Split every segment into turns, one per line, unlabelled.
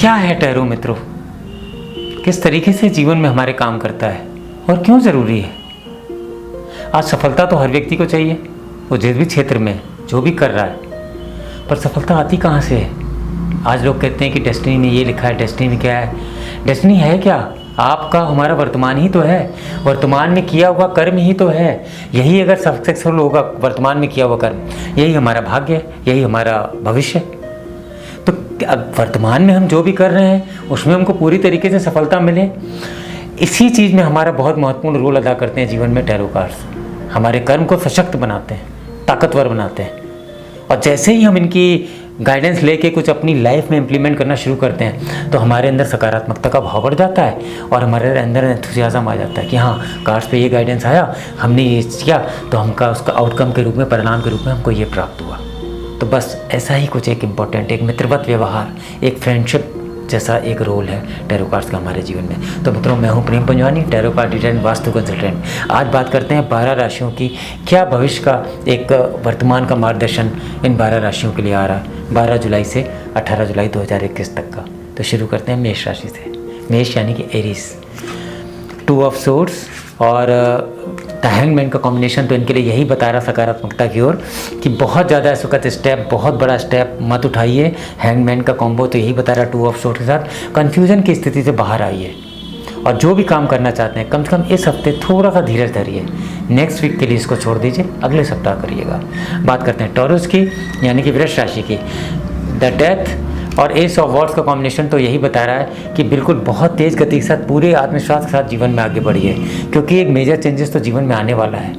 क्या है टैरो मित्रों, किस तरीके से जीवन में हमारे काम करता है और क्यों ज़रूरी है। आज सफलता तो हर व्यक्ति को चाहिए, वो जिस भी क्षेत्र में जो भी कर रहा है, पर सफलता आती कहाँ से है। आज लोग कहते हैं कि डेस्टिनी में ये लिखा है। डेस्टिनी क्या है? डेस्टिनी है क्या? आपका हमारा वर्तमान ही तो है, वर्तमान में किया हुआ कर्म ही तो है। यही अगर सक्सेसफुल होगा वर्तमान में किया हुआ कर्म, यही हमारा भाग्य है, यही हमारा भविष्य है। तो अब वर्तमान में हम जो भी कर रहे हैं उसमें हमको पूरी तरीके से सफलता मिले, इसी चीज़ में हमारा बहुत महत्वपूर्ण रोल अदा करते हैं जीवन में टैरो कार्ड्स। हमारे कर्म को सशक्त बनाते हैं, ताकतवर बनाते हैं। और जैसे ही हम इनकी गाइडेंस लेके कुछ अपनी लाइफ में इम्प्लीमेंट करना शुरू करते हैं तो हमारे अंदर सकारात्मकता का भाव बढ़ जाता है और हमारे अंदर एंथुसियाज्म आ जाता है कि हाँ, कार्ड्स पे ये गाइडेंस आया, हमने ये किया तो हमका उसका आउटकम के रूप में, परिणाम के रूप में हमको ये प्राप्त हुआ। तो बस ऐसा ही कुछ एक इम्पॉर्टेंट, एक मित्रवत व्यवहार, एक फ्रेंडशिप जैसा एक रोल है टैरो कार्ड्स का हमारे जीवन में। तो मित्रों, मैं हूं Prem Panjwani, tarot card design vastu consultant. आज बात करते हैं 12 राशियों की। क्या भविष्य का एक वर्तमान का मार्गदर्शन इन 12 राशियों के लिए आ रहा है 12 जुलाई से 18 जुलाई 2021 तक का। तो शुरू करते हैं मेष राशि से। मेष यानी कि एरीज, 2 ऑफ सोर्ड्स और द हैंगमैन का कॉम्बिनेशन तो इनके लिए यही बता रहा सकारात्मकता की ओर कि बहुत ज़्यादा इस वक्त स्टेप, बहुत बड़ा स्टेप मत उठाइए। हैंगमैन का कॉम्बो तो यही बता रहा 2 ऑफ सोर्ड्स के साथ कन्फ्यूजन की स्थिति से बाहर आइए और जो भी काम करना चाहते हैं कम से कम इस हफ्ते थोड़ा सा धीरज धरिए। नेक्स्ट वीक के लिए इसको छोड़ दीजिए, अगले सप्ताह करिएगा। बात करते हैं टॉरस की यानी कि वृष राशि की। द डेथ और एस ऑफ वॉर्ड्स का कॉम्बिनेशन तो यही बता रहा है कि बिल्कुल बहुत तेज़ गति के साथ, पूरे आत्मविश्वास के साथ जीवन में आगे बढ़िए, क्योंकि एक मेजर चेंजेस तो जीवन में आने वाला है।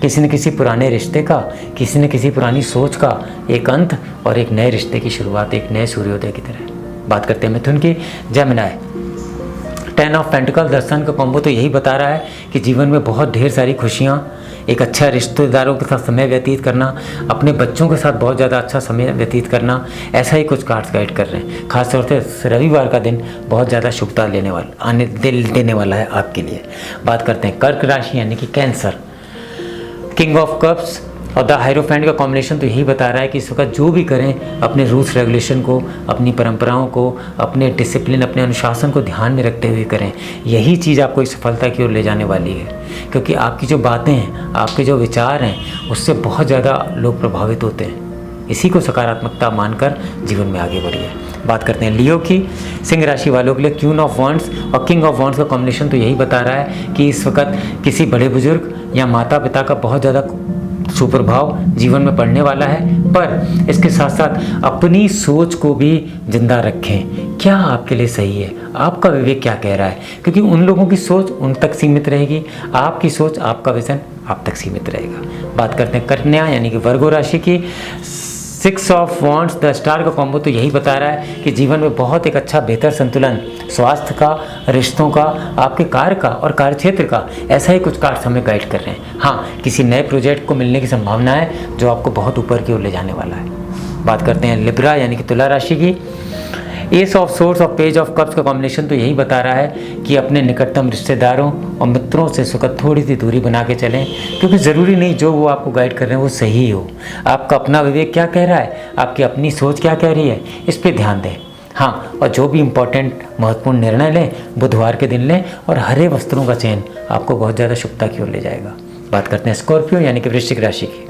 किसी न किसी पुराने रिश्ते का, किसी न किसी पुरानी सोच का एक अंत और एक नए रिश्ते की शुरुआत, एक नए सूर्योदय की तरह। बात करते हैं मिथुन की, जेमिनी। 10 ऑफ पेंटिकल दर्शन का कॉम्बो तो यही बता रहा है कि जीवन में बहुत ढेर सारी खुशियाँ, एक अच्छा रिश्तेदारों के साथ समय व्यतीत करना, अपने बच्चों के साथ बहुत ज़्यादा अच्छा समय व्यतीत करना, ऐसा ही कुछ कार्ड्स गाइड कर रहे हैं। खासतौर से रविवार का दिन बहुत ज़्यादा शुभता देने वाला है आपके लिए। बात करते हैं कर्क राशि यानी कि कैंसर। किंग ऑफ कप्स और द हायरोफेंट का कॉम्बिनेशन तो यही बता रहा है कि इस वक्त जो भी करें अपने रूल्स रेगुलेशन को, अपनी परंपराओं को, अपने डिसिप्लिन, अपने अनुशासन को ध्यान में रखते हुए करें। यही चीज़ आपको इस सफलता की ओर ले जाने वाली है, क्योंकि आपकी जो बातें हैं, आपके जो विचार हैं, उससे बहुत ज़्यादा लोग प्रभावित होते हैं। इसी को सकारात्मकता मानकर जीवन में आगे बढ़िए। बात करते हैं लियो की। सिंह राशि वालों के लिए क्वीन ऑफ वॉन्ड्स और किंग ऑफ वॉन्ड्स का कॉम्बिनेशन तो यही बता रहा है कि इस वक्त किसी बड़े बुजुर्ग या माता पिता का बहुत ज़्यादा सुप्रभाव जीवन में पड़ने वाला है, पर इसके साथ साथ अपनी सोच को भी जिंदा रखें। क्या आपके लिए सही है, आपका विवेक क्या कह रहा है, क्योंकि उन लोगों की सोच उन तक सीमित रहेगी, आपकी सोच, आपका विजन आप तक सीमित रहेगा। बात करते हैं कन्या यानी कि वर्गो राशि की। 6 ऑफ वॉन्ड्स द स्टार का कॉम्बो तो यही बता रहा है कि जीवन में बहुत एक अच्छा बेहतर संतुलन, स्वास्थ्य का, रिश्तों का, आपके कार्य का और कार्य क्षेत्र का, ऐसा ही कुछ कार्ड्स हमें गाइड कर रहे हैं। हाँ, किसी नए प्रोजेक्ट को मिलने की संभावना है जो आपको बहुत ऊपर की ओर ले जाने वाला है। बात करते हैं लिब्रा यानी कि तुला राशि की। एस ऑफ सोर्स और पेज ऑफ कप्स का कॉम्बिनेशन तो यही बता रहा है कि अपने निकटतम रिश्तेदारों और मित्रों से सुखद थोड़ी सी दूरी बना के चलें, क्योंकि ज़रूरी नहीं जो वो आपको गाइड कर रहे हैं वो सही हो। आपका अपना विवेक क्या कह रहा है, आपकी अपनी सोच क्या कह रही है, इस पर ध्यान दें। हाँ, और जो भी इम्पोर्टेंट महत्वपूर्ण निर्णय लें बुधवार के दिन लें, और हरे वस्त्रों का चयन आपको बहुत ज़्यादा शुभता की ओर ले जाएगा। बात करते हैं स्कॉर्पियो यानी कि वृश्चिक राशि की।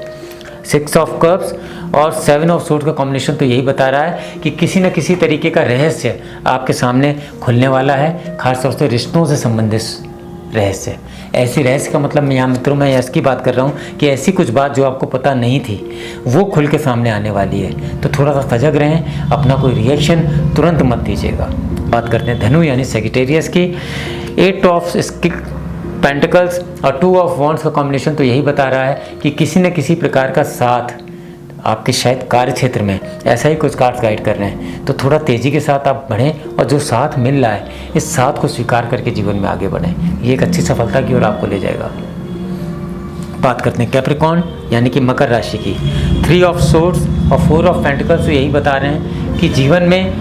6 ऑफ कप्स और 7 ऑफ सोर्ड का कॉम्बिनेशन तो यही बता रहा है कि किसी न किसी तरीके का रहस्य आपके सामने खुलने वाला है, खासतौर से रिश्तों से संबंधित रहस्य। ऐसी रहस्य का मतलब मैं यहाँ मित्रों में इसकी बात कर रहा हूँ कि ऐसी कुछ बात जो आपको पता नहीं थी वो खुल के सामने आने वाली है। तो थोड़ा सा सजग रहें, अपना कोई रिएक्शन तुरंत मत दीजिएगा। बात करते हैं धनु यानी सेजिटेरियस की। 8 ऑफ पेंटिकल्स और 2 ऑफ वॉन्ड्स का कॉम्बिनेशन तो यही बता रहा है कि किसी न किसी प्रकार का साथ आपके शायद कार्य क्षेत्र में, ऐसा ही कुछ कार्ड्स गाइड कर रहे हैं। तो थोड़ा तेज़ी के साथ आप बढ़ें और जो साथ मिल रहा है इस साथ को स्वीकार करके जीवन में आगे बढ़ें। ये एक अच्छी सफलता की ओर आपको ले जाएगा। बात करते हैं कैप्रिकॉर्न यानी कि मकर राशि की। 3 ऑफ सोर्ड्स और 4 ऑफ पेंटिकल्स तो यही बता रहे हैं कि जीवन में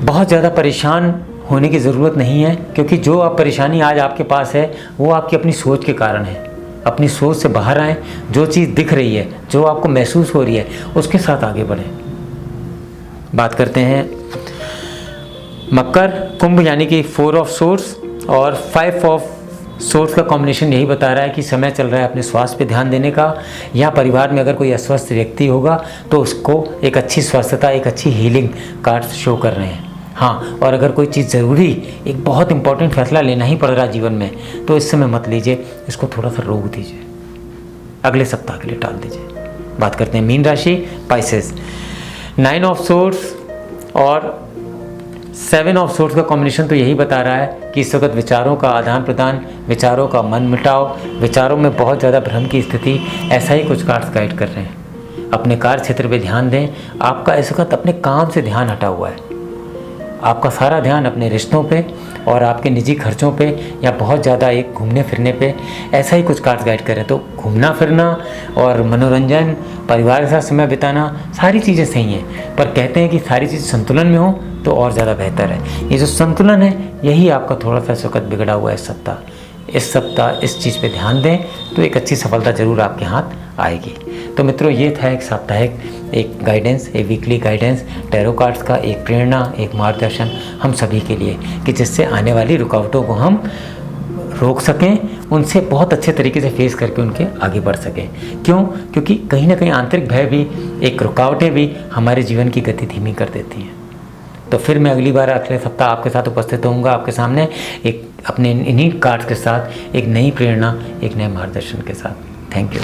बहुत ज़्यादा परेशान होने की ज़रूरत नहीं है, क्योंकि जो आप परेशानी आज आपके पास है वो आपकी अपनी सोच के कारण है। अपनी सोच से बाहर आएँ, जो चीज़ दिख रही है, जो आपको महसूस हो रही है, उसके साथ आगे बढ़ें। बात करते हैं मकर कुंभ यानी कि 4 ऑफ सोर्स और 5 ऑफ सोर्स का कॉम्बिनेशन यही बता रहा है कि समय चल रहा है अपने स्वास्थ्य पे ध्यान देने का, या परिवार में अगर कोई अस्वस्थ व्यक्ति होगा तो उसको एक अच्छी स्वस्थता, एक अच्छी हीलिंग कार्ड्स शो कर रहे हैं। हाँ, और अगर कोई चीज़ ज़रूरी, एक बहुत इंपॉर्टेंट फैसला लेना ही पड़ रहा है जीवन में, तो इस समय मत लीजिए, इसको थोड़ा सा रोक दीजिए, अगले सप्ताह के लिए टाल दीजिए। बात करते हैं मीन राशि, पाइसेस। 9 ऑफ सोर्स और 7 ऑफ सोर्स का कॉम्बिनेशन तो यही बता रहा है कि इस वक्त विचारों का आदान प्रदान, विचारों का मन मिटाव, विचारों में बहुत ज़्यादा भ्रम की स्थिति, ऐसा ही कुछ कार्ड्स गाइड कर रहे हैं। अपने कार्य क्षेत्र पे ध्यान दें। आपका इस वक्त अपने काम से ध्यान हटा हुआ है, आपका सारा ध्यान अपने रिश्तों पे और आपके निजी खर्चों पे, या बहुत ज़्यादा एक घूमने फिरने पे, ऐसा ही कुछ कार्ड्स गाइड करें। तो घूमना फिरना और मनोरंजन, परिवार के साथ समय बिताना, सारी चीज़ें सही हैं, पर कहते हैं कि सारी चीज़ संतुलन में हो तो और ज़्यादा बेहतर है। ये जो संतुलन है यही आपका थोड़ा सा इस वक्त बिगड़ा हुआ है। इस सप्ताह इस चीज़ पे ध्यान दें तो एक अच्छी सफलता ज़रूर आपके हाथ आएगी। तो मित्रों, ये था एक साप्ताहिक एक गाइडेंस, एक वीकली गाइडेंस, टैरो कार्ड्स का एक प्रेरणा, एक मार्गदर्शन हम सभी के लिए, कि जिससे आने वाली रुकावटों को हम रोक सकें, उनसे बहुत अच्छे तरीके से फेस करके उनके आगे बढ़ सकें। क्यों? क्योंकि कहीं ना कहीं आंतरिक भय भी, एक रुकावटें भी हमारे जीवन की गति धीमी कर देती हैं। तो फिर मैं अगली बार अगले सप्ताह आपके साथ उपस्थित होऊंगा, आपके सामने एक अपने इन्हीं कार्ड्स के साथ, एक नई प्रेरणा, एक नए मार्गदर्शन के साथ। Thank you.